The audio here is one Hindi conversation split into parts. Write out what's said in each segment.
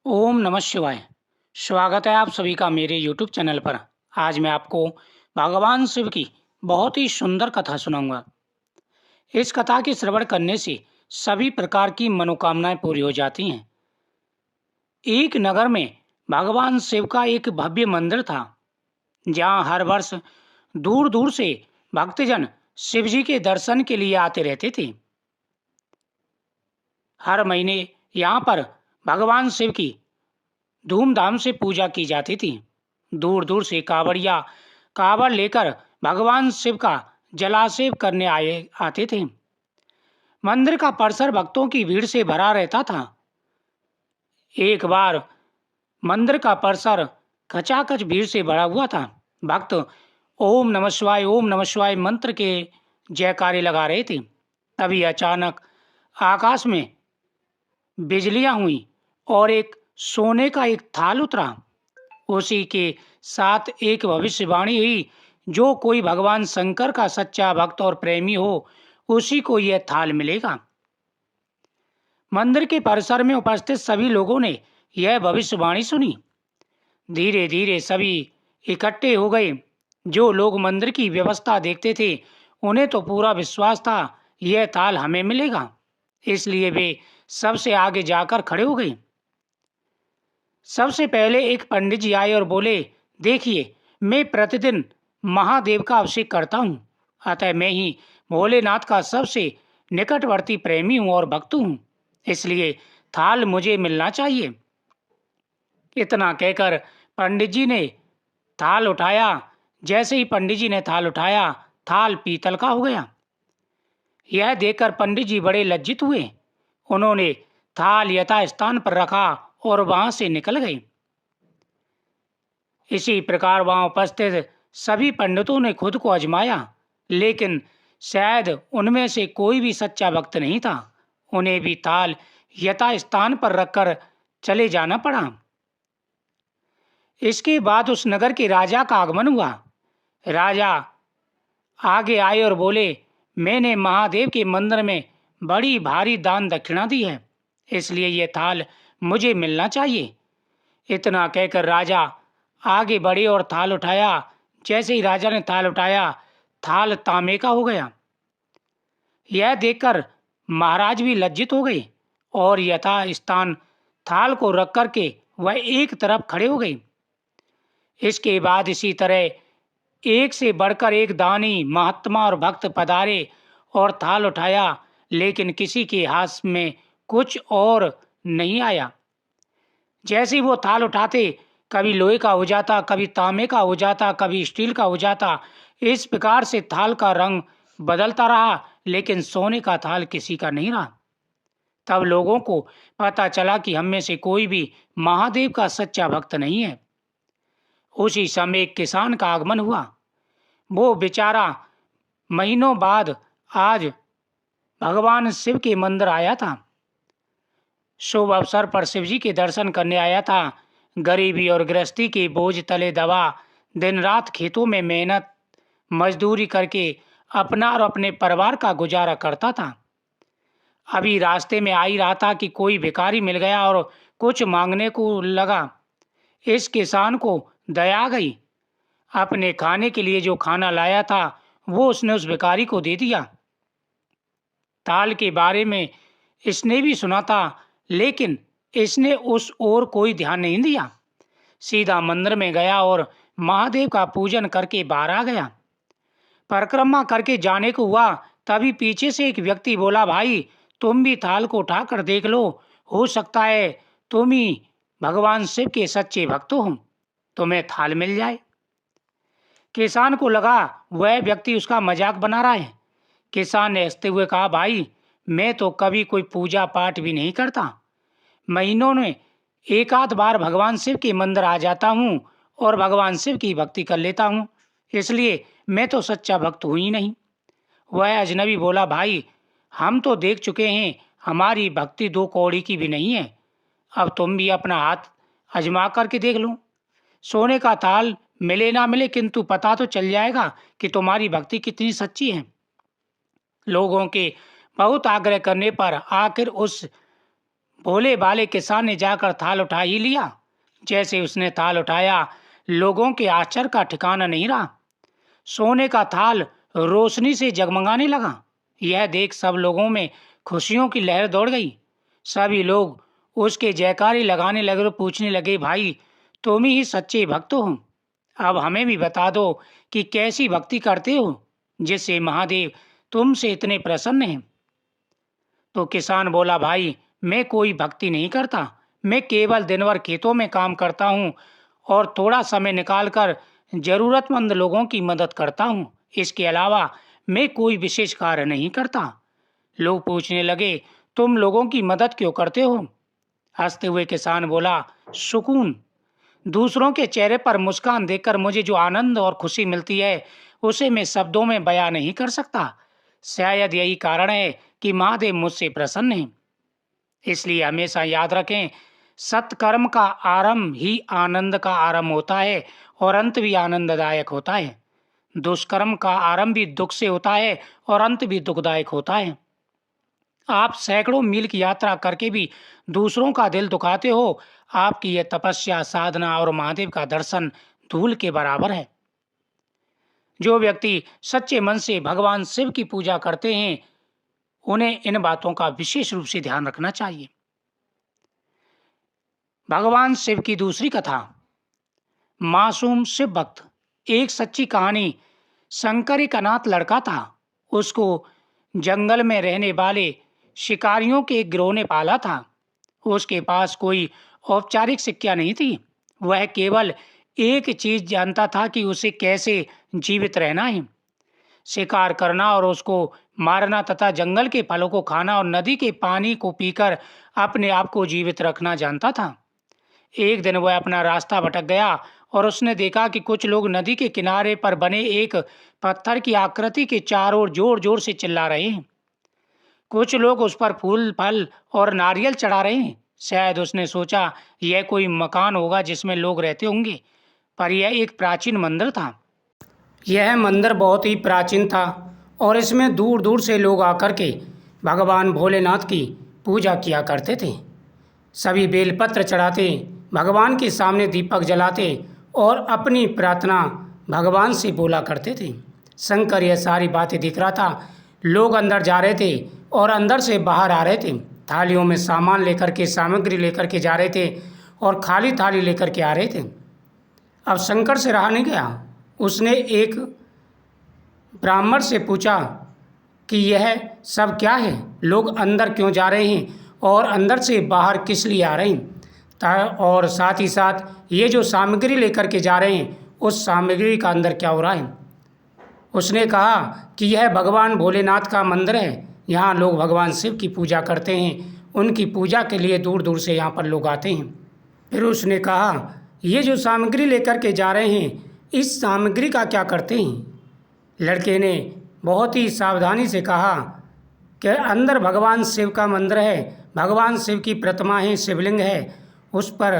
ओम नमः शिवाय। स्वागत है आप सभी का मेरे YouTube चैनल पर। आज मैं आपको भगवान शिव की बहुत ही सुंदर कथा सुनाऊंगा। इस कथा के श्रवण करने से सभी प्रकार की मनोकामनाएं पूरी हो जाती हैं। एक नगर में भगवान शिव का एक भव्य मंदिर था, जहां हर वर्ष दूर दूर से भक्तजन शिव जी के दर्शन के लिए आते रहते थे। हर महीने यहाँ पर भगवान शिव की धूमधाम से पूजा की जाती थी। दूर दूर से कांवड़िया कांवड़ लेकर भगवान शिव का जलाभिषेक करने आते थे। मंदिर का परिसर भक्तों की भीड़ से भरा रहता था। एक बार मंदिर का परिसर खचाखच भीड़ से भरा हुआ था। भक्त ओम नमः शिवाय मंत्र के जयकारे लगा रहे थे। तभी अचानक आकाश में बिजलियां हुई और एक सोने का एक थाल उतरा। उसी के साथ एक भविष्यवाणी हुई, जो कोई भगवान शंकर का सच्चा भक्त और प्रेमी हो, उसी को यह थाल मिलेगा। मंदिर के परिसर में उपस्थित सभी लोगों ने यह भविष्यवाणी सुनी। धीरे धीरे सभी इकट्ठे हो गए। जो लोग मंदिर की व्यवस्था देखते थे, उन्हें तो पूरा विश्वास था यह थाल हमें मिलेगा, इसलिए वे सबसे आगे जाकर खड़े हो गए। सबसे पहले एक पंडित जी आए और बोले, देखिए, मैं प्रतिदिन महादेव का अभिषेक करता हूँ, अतः मैं ही भोलेनाथ का सबसे निकटवर्ती प्रेमी हूँ और भक्त हूँ, इसलिए थाल मुझे मिलना चाहिए। इतना कहकर पंडित जी ने थाल उठाया। जैसे ही पंडित जी ने थाल उठाया, थाल पीतल का हो गया। यह देखकर पंडित जी बड़े लज्जित हुए। उन्होंने थाल यथास्थान पर रखा और वहां से निकल गए। इसी प्रकार वहां उपस्थित सभी पंडितों ने खुद को आजमाया, लेकिन शायद उनमें से कोई भी सच्चा भक्त नहीं था। उन्हें भी थाल यथास्थान पर रखकर चले जाना पड़ा। इसके बाद उस नगर के राजा का आगमन हुआ। राजा आगे आए और बोले, मैंने महादेव के मंदिर में बड़ी भारी दान दक्षिणा दी है, इसलिए यह थाल मुझे मिलना चाहिए। इतना कहकर राजा आगे बढ़े और थाल उठाया। जैसे ही राजा ने थाल उठाया, थाल तांबे का हो गया। यह देखकर महाराज भी लज्जित हो गए और यथा स्थान थाल को रख करके वह एक तरफ खड़े हो गए। इसके बाद इसी तरह एक से बढ़कर एक दानी, महात्मा और भक्त पधारे और थाल उठाया, लेकिन किसी के हाथ में कुछ और नहीं आया। जैसे ही वो थाल उठाते, कभी लोहे का हो जाता, कभी तांबे का हो जाता, कभी स्टील का हो जाता। इस प्रकार से थाल का रंग बदलता रहा, लेकिन सोने का थाल किसी का नहीं रहा। तब लोगों को पता चला कि हम में से कोई भी महादेव का सच्चा भक्त नहीं है। उसी समय एक किसान का आगमन हुआ। वो बेचारा महीनों बाद आज भगवान शिव के मंदिर आया था। शुभ अवसर पर शिव जी के दर्शन करने आया था। गरीबी और गृहस्थी के बोझ तले दबा दिन रात खेतों में मेहनत मजदूरी करके अपना और अपने परिवार का गुजारा करता था। अभी रास्ते में आ ही रहा था कि कोई भिखारी मिल गया और कुछ मांगने को लगा। इस किसान को दया आ गई। अपने खाने के लिए जो खाना लाया था, वो उसने उस भिखारी को दे दिया। थाल के बारे में इसने भी सुना था, लेकिन इसने उस ओर कोई ध्यान नहीं दिया। सीधा मंदिर में गया और महादेव का पूजन करके बाहर आ गया। परिक्रमा करके जाने को हुआ, तभी पीछे से एक व्यक्ति बोला, भाई, तुम भी थाल को उठाकर देख लो, हो सकता है तुम ही भगवान शिव के सच्चे भक्त हो, तुम्हें थाल मिल जाए। किसान को लगा वह व्यक्ति उसका मजाक बना रहा है। किसान ने हंसते हुए कहा, भाई, मैं तो कभी कोई पूजा पाठ भी नहीं करता। महीनों में एक आध बार भगवान शिव के मंदिर आ जाता हूँ और भगवान शिव की भक्ति कर लेता हूँ, इसलिए मैं तो सच्चा भक्त हूँ ही नहीं। वह अजनबी बोला, भाई, हम तो देख चुके हैं, हमारी भक्ति दो कौड़ी की भी नहीं है। अब तुम भी अपना हाथ आजमा करके देख लो। सोने का थाल मिले ना मिले, किंतु पता तो चल जाएगा कि तुम्हारी भक्ति कितनी सच्ची है। लोगों के बहुत आग्रह करने पर आखिर उस भोले भाले किसान ने जाकर थाल उठा ही लिया। जैसे उसने थाल उठाया, लोगों के आश्चर्य का ठिकाना नहीं रहा। सोने का थाल रोशनी से जगमगाने लगा। यह देख सब लोगों में खुशियों की लहर दौड़ गई। सभी लोग उसके जयकारी लगाने लगे और पूछने लगे, भाई तुम ही सच्चे भक्त हो, अब हमें भी बता दो कि कैसी भक्ति करते हो जिससे महादेव तुमसे इतने प्रसन्न हैं। तो किसान बोला, भाई मैं कोई भक्ति नहीं करता, मैं केवल दिन भर खेतों में काम करता हूँ और थोड़ा समय निकालकर जरूरतमंद लोगों की मदद करता हूँ। इसके अलावा मैं कोई विशेष कार्य नहीं करता। लोग पूछने लगे, तुम लोगों की मदद क्यों करते हो? हंसते हुए किसान बोला, सुकून। दूसरों के चेहरे पर मुस्कान देखकर मुझे जो आनंद और खुशी मिलती है उसे मैं शब्दों में बयां नहीं कर सकता। शायद यही कारण है कि महादेव मुझसे प्रसन्न हैं। इसलिए हमेशा याद रखें, सत्कर्म का आरंभ ही आनंद का आरंभ होता है और अंत भी आनंददायक होता है। दुष्कर्म का आरंभ भी दुख से होता है और अंत भी दुखदायक होता है। आप सैकड़ों मील की यात्रा करके भी दूसरों का दिल दुखाते हो। आपकी यह तपस्या, साधना और महादेव का दर्शन धूल के बराबर है। जो व्यक्ति सच्चे मन से भगवान शिव की पूजा करते हैं उन्हें इन बातों का विशेष रूप से ध्यान रखना चाहिए। भगवान शिव की दूसरी कथा, मासूम शिव भक्त। एक सच्ची कहानी। शंकर एक अनाथ लड़का था। उसको जंगल में रहने वाले शिकारियों के एक गिरोह ने पाला था। उसके पास कोई औपचारिक शिक्षा नहीं थी। वह केवल एक चीज जानता था कि उसे कैसे जीवित रहना है, शिकार करना और उसको मारना तथा जंगल के फलों को खाना और नदी के पानी को पीकर अपने आप को जीवित रखना जानता था। एक दिन वह अपना रास्ता भटक गया और उसने देखा कि कुछ लोग नदी के किनारे पर बने एक पत्थर की आकृति के चारों ओर जोर जोर से चिल्ला रहे हैं। कुछ लोग उस पर फूल, फल और नारियल चढ़ा रहे हैं। शायद उसने सोचा यह कोई मकान होगा जिसमें लोग रहते होंगे, पर यह एक प्राचीन मंदिर था। यह मंदिर बहुत ही प्राचीन था और इसमें दूर दूर से लोग आकर के भगवान भोलेनाथ की पूजा किया करते थे। सभी बेलपत्र चढ़ाते, भगवान के सामने दीपक जलाते और अपनी प्रार्थना भगवान से बोला करते थे। शंकर यह सारी बातें दिख रहा था। लोग अंदर जा रहे थे और अंदर से बाहर आ रहे थे। थालियों में सामान लेकर के, सामग्री लेकर के जा रहे थे और खाली थाली लेकर के आ रहे थे। अब शंकर से रहा नहीं गया। उसने एक ब्राह्मण से पूछा कि यह सब क्या है, लोग अंदर क्यों जा रहे हैं और अंदर से बाहर किस लिए आ रहे हैं, और साथ ही साथ ये जो सामग्री लेकर के जा रहे हैं उस सामग्री का अंदर क्या हो रहा है। उसने कहा कि यह भगवान भोलेनाथ का मंदिर है, यहाँ लोग भगवान शिव की पूजा करते हैं, उनकी पूजा के लिए दूर दूर से यहाँ पर लोग आते हैं। फिर उसने कहा, ये जो सामग्री लेकर के जा रहे हैं इस सामग्री का क्या करते हैं। लड़के ने बहुत ही सावधानी से कहा कि अंदर भगवान शिव का मंदिर है, भगवान शिव की प्रतिमा है, शिवलिंग है, उस पर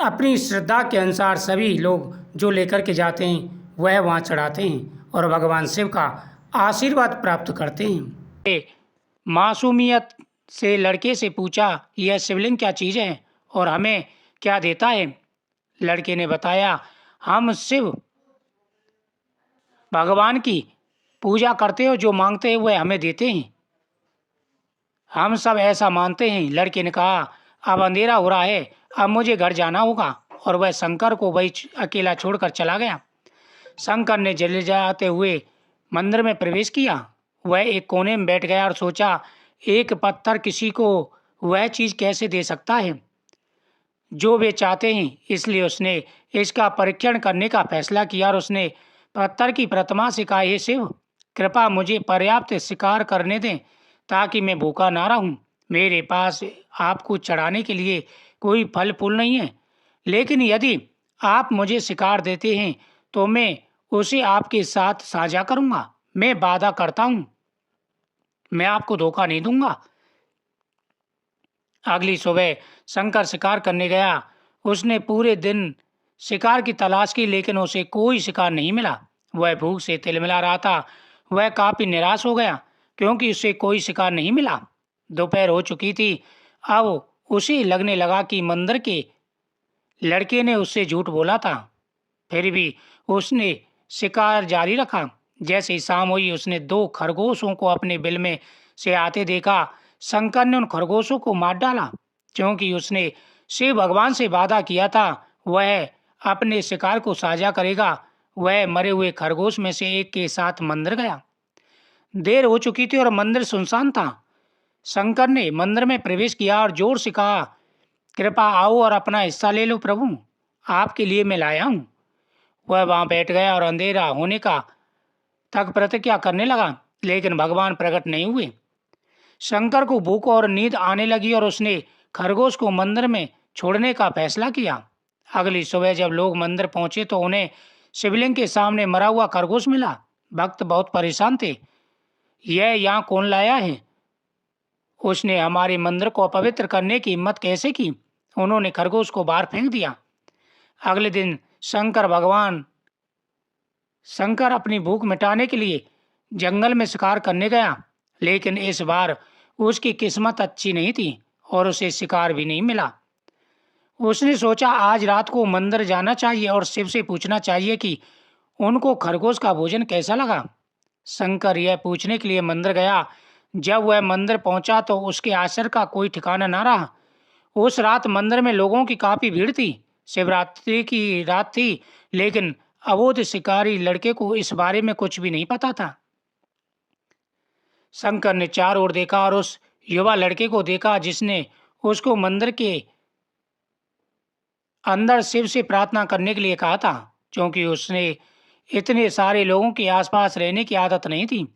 अपनी श्रद्धा के अनुसार सभी लोग जो लेकर के जाते हैं वह वहाँ चढ़ाते हैं और भगवान शिव का आशीर्वाद प्राप्त करते हैं। मासूमियत से लड़के से पूछा, यह शिवलिंग क्या चीज़ है और हमें क्या देता है। लड़के ने बताया, हम शिव भगवान की पूजा करते हो, जो मांगते हैं वह हमें देते हैं, हम सब ऐसा मानते हैं। लड़के ने कहा, अब अंधेरा हो रहा है, अब मुझे घर जाना होगा। और वह शंकर को वही अकेला छोड़कर चला गया। शंकर ने जले जाते हुए मंदिर में प्रवेश किया। वह एक कोने में बैठ गया और सोचा, एक पत्थर किसी को वह चीज़ कैसे दे सकता है जो वे चाहते हैं। इसलिए उसने इसका परीक्षण करने का फैसला किया और उसने पत्थर की प्रतिमा से कहा, हे शिव, कृपा मुझे पर्याप्त शिकार करने दें ताकि मैं भूखा ना रहूं। मेरे पास आपको चढ़ाने के लिए कोई फल फूल नहीं है, लेकिन यदि आप मुझे शिकार देते हैं तो मैं उसे आपके साथ साझा करूंगा। मैं वादा करता हूँ, मैं आपको धोखा नहीं दूंगा। अगली सुबह शंकर शिकार करने गया। उसने पूरे दिन शिकार की तलाश की, लेकिन उसे कोई शिकार नहीं मिला। वह भूख से तिलमिला रहा था। वह काफी निराश हो गया क्योंकि उसे कोई शिकार नहीं मिला। दोपहर हो चुकी थी। अब उसे लगने लगा कि मंदिर के लड़के ने उससे झूठ बोला था। फिर भी उसने शिकार जारी रखा। जैसे ही शाम हुई उसने 2 खरगोशों को अपने बिल में से आते देखा। शंकर ने उन खरगोशों को मार डाला, क्योंकि उसने शिव भगवान से वादा किया था वह अपने शिकार को साझा करेगा। वह मरे हुए खरगोश में से एक के साथ मंदिर गया। देर हो चुकी थी और मंदिर सुनसान था। शंकर ने मंदिर में प्रवेश किया और जोर से कहा, कृपा आओ और अपना हिस्सा ले लो प्रभु, आपके लिए मैं लाया हूँ। वह वहां बैठ गया और अंधेरा होने का तक प्रतिज्ञा करने लगा, लेकिन भगवान प्रकट नहीं हुए। शंकर को भूख और नींद आने लगी और उसने खरगोश को मंदिर में छोड़ने का फैसला किया। अगली सुबह जब लोग मंदिर पहुंचे तो उन्हें शिवलिंग के सामने मरा हुआ खरगोश मिला। भक्त बहुत परेशान थे। यह यहाँ कौन लाया है? उसने हमारे मंदिर को अपवित्र करने की हिम्मत कैसे की? उन्होंने खरगोश को बाहर फेंक दिया। अगले दिन शंकर अपनी भूख मिटाने के लिए जंगल में शिकार करने गया, लेकिन इस बार उसकी किस्मत अच्छी नहीं थी और उसे शिकार भी नहीं मिला। उसने सोचा आज रात को मंदिर जाना चाहिए और शिव से पूछना चाहिए कि उनको खरगोश का भोजन कैसा लगा। शंकर यह पूछने के लिए मंदिर गया। जब वह मंदिर पहुंचा तो उसके आश्चर्य का कोई ठिकाना ना रहा। उस रात मंदिर में लोगों की काफी भीड़ थी। शिवरात्रि की रात थी, लेकिन अबोध शिकारी लड़के को इस बारे में कुछ भी नहीं पता था। शंकर ने चारों ओर देखा और उस युवा लड़के को देखा जिसने उसको मंदिर के अंदर शिव से प्रार्थना करने के लिए कहा था, क्योंकि उसने इतने सारे लोगों के आसपास रहने की आदत नहीं थी।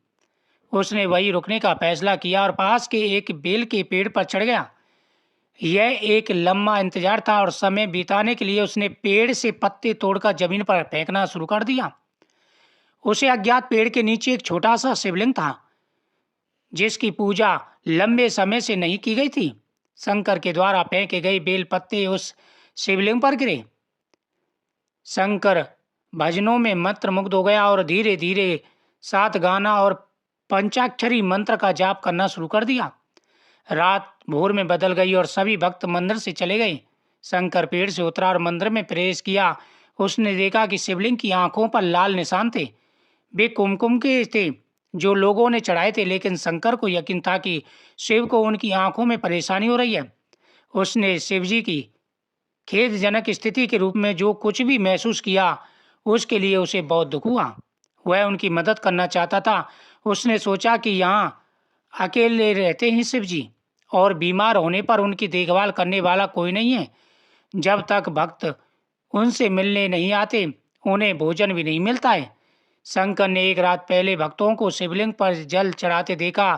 उसने वहीं रुकने का फैसला किया और पास के एक बेल के पेड़ पर चढ़ गया। यह एक लंबा इंतजार था और समय बिताने के लिए उसने पेड़ से पत्ते तोड़कर जमीन पर फेंकना शुरू कर दिया। उसे अज्ञात पेड़ के नीचे एक छोटा सा शिवलिंग था, जिसकी पूजा लंबे समय से नहीं की गई थी। शंकर के द्वारा फेंके गए बेल पत्ते उस शिवलिंग पर गिरे। शंकर भजनों में मंत्र मुग्ध हो गया और धीरे धीरे सात गाना और पंचाक्षरी मंत्र का जाप करना शुरू कर दिया। रात भोर में बदल गई और सभी भक्त मंदिर से चले गए। शंकर पेड़ से उतरा और मंदिर में प्रवेश किया। उसने देखा कि शिवलिंग की आंखों पर लाल निशान थे। वे कुमकुम के थे जो लोगों ने चढ़ाए थे, लेकिन शंकर को यकीन था कि शिव को उनकी आंखों में परेशानी हो रही है। उसने शिवजी की खेदजनक स्थिति के रूप में जो कुछ भी महसूस किया उसके लिए उसे बहुत दुख हुआ। वह उनकी मदद करना चाहता था। उसने सोचा कि यहाँ अकेले रहते हैं शिवजी और बीमार होने पर उनकी देखभाल करने वाला कोई नहीं है। जब तक भक्त उनसे मिलने नहीं आते उन्हें भोजन भी नहीं मिलता है। शंकर ने एक रात पहले भक्तों को शिवलिंग पर जल चढ़ाते देखा।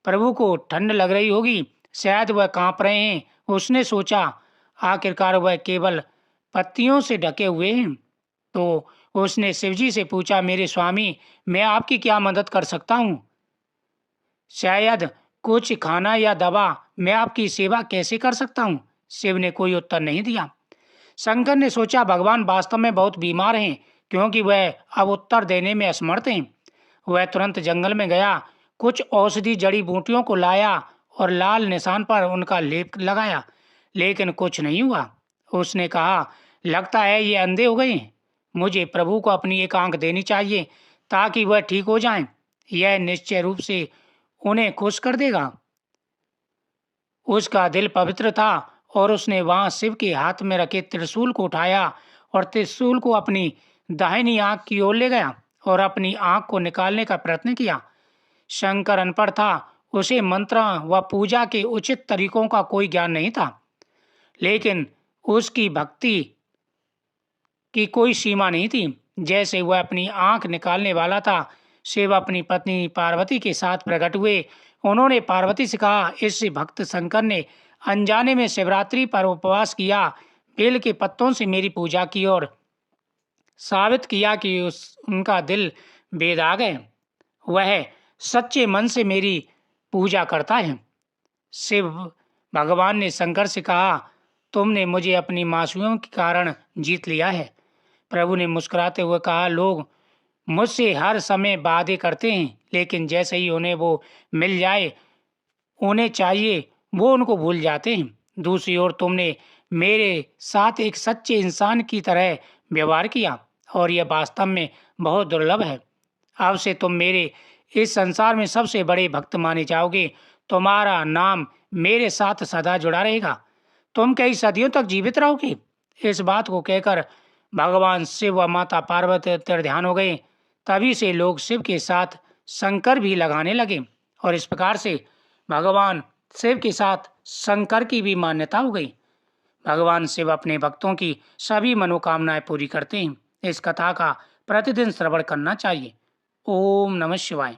प्रभु को ठंड लग रही होगी, शायद वह कांप रहे हैं। उसने सोचा आखिरकार वह केवल पत्तियों से ढके हुए हैं। तो उसने शिवजी से पूछा, मेरे स्वामी, मैं आपकी क्या मदद कर सकता हूँ? शायद कुछ खाना या दवा। मैं आपकी सेवा कैसे कर सकता हूँ? शिव ने कोई उत्तर नहीं दिया। शंकर ने सोचा भगवान वास्तव में बहुत बीमार हैं, क्योंकि वह अब उत्तर देने में असमर्थ हैं। वह तुरंत जंगल में गया, कुछ औषधि जड़ी बूटियों को लाया और लाल निशान पर उनका लेप लगाया, लेकिन कुछ नहीं हुआ। उसने कहा, लगता है ये अंधे हो गए हैं। मुझे प्रभु को अपनी एक आंख देनी चाहिए ताकि वह ठीक हो जाएं। यह निश्चय रूप से उन्हें खुश कर देगा। उसका दिल पवित्र था और उसने वहां शिव के हाथ में रखे त्रिशूल को उठाया और त्रिशूल को अपनी दाहिनी आंख की ओर ले गया और अपनी आंख को निकालने का प्रयत्न किया। शंकर अनपढ़ था, उसे मंत्र व पूजा के उचित तरीकों का कोई ज्ञान नहीं था, लेकिन उसकी भक्ति की कोई सीमा नहीं थी। जैसे वह अपनी आंख निकालने वाला था, शिव अपनी पत्नी पार्वती के साथ प्रकट हुए। उन्होंने पार्वती से कहा, इस भक्त शंकर ने अनजाने में शिवरात्रि पर उपवास किया, बेल के पत्तों से मेरी पूजा की और साबित किया कि उनका दिल बेदाग है। वह सच्चे मन से मेरी पूजा करता है। शिव भगवान ने शंकर से कहा, तुमने मुझे अपनी मासूमियों के कारण जीत लिया है। प्रभु ने मुस्कुराते हुए कहा, लोग मुझसे हर समय वादे करते हैं, लेकिन जैसे ही उन्हें वो मिल जाए, उन्हें चाहिए वो उनको भूल जाते हैं। दूसरी ओर तुमने मेरे साथ एक सच्चे इंसान की तरह व्यवहार किया और यह वास्तव में बहुत दुर्लभ है। अब से तुम मेरे इस संसार में सबसे बड़े भक्त माने जाओगे। तुम्हारा नाम मेरे साथ सदा जुड़ा रहेगा। तुम कई सदियों तक जीवित रहोगे। इस बात को कहकर भगवान शिव व माता पार्वती अंतर्ध्यान हो गए। तभी से लोग शिव के साथ शंकर भी लगाने लगे और इस प्रकार से भगवान शिव के साथ शंकर की भी मान्यता हो गई। भगवान शिव अपने भक्तों की सभी मनोकामनाएं पूरी करते हैं। इस कथा का प्रतिदिन श्रवण करना चाहिए। ओम नमः शिवाय।